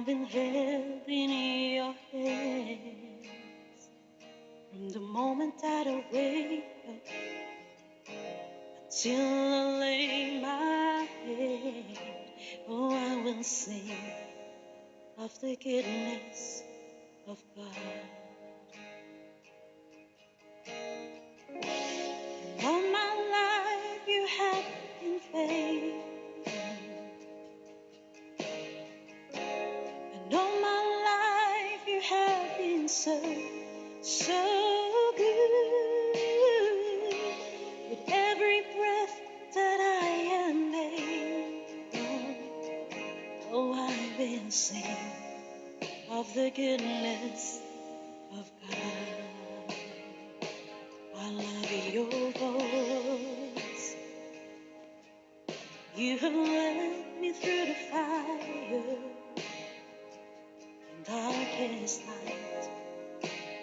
I've been held in your hands from the moment that I wake up till I lay my head. Oh, I will sing of the goodness of God. And all my life you have been faithful. And all my life you have been so good. With every breath that I am able, oh, I will sing of the goodness of God. I love your voice. You have led me through the fire and darkest night.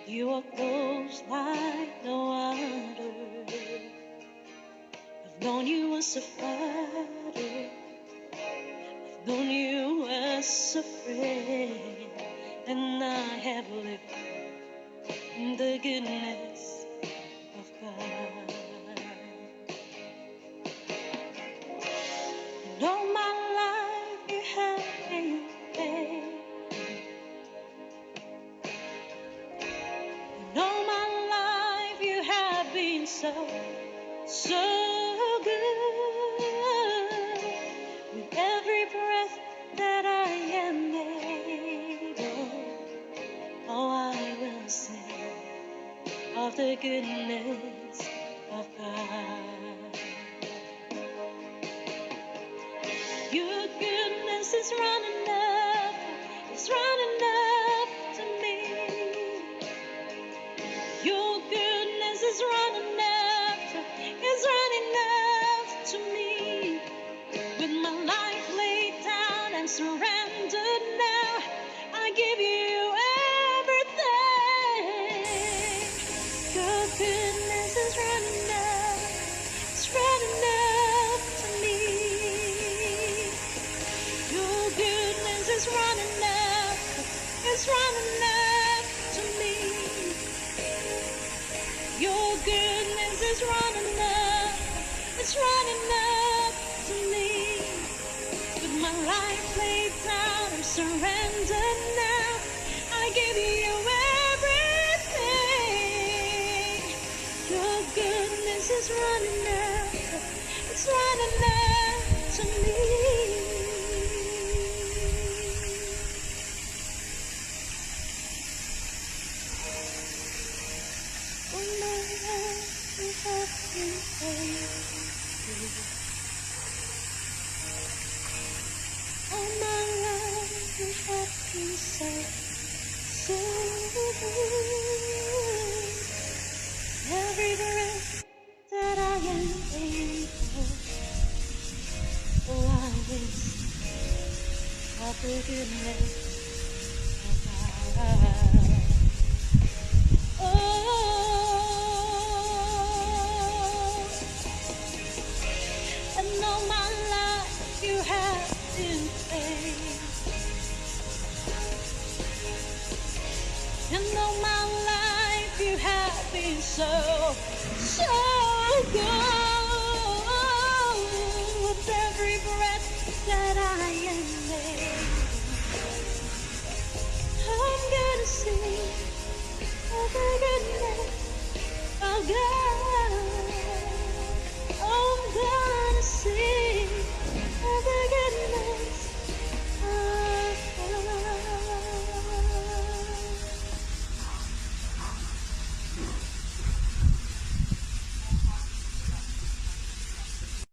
You are close like no other. I've known you as a father. I've known you as a friend. And I have lived in the goodness of God. And all my life you have been faithful. And all my life you have been so good. With every breath that I am able, oh, I will sing of the goodness of God. Your goodness is running after, it's running after me. Your goodness is running after, it's running after me. With my life laid down and surrendered now, I give you everything. Your goodness is running after, it's running after me. Your goodness is running after, it's running after me. Your goodness is running after, it's running after me. With my life laid down, I'm surrendered now. I give you everything. Your goodness is running after, it's running after me. Oh, my life you have been faithful. All my life you have been so good. Every breath that I am able, oh, I will sing of the goodness of God. Oh, and all my life you have been faithful. And all my life you have been so good. With every breath that I am able, I'm gonna sing of the goodness of God.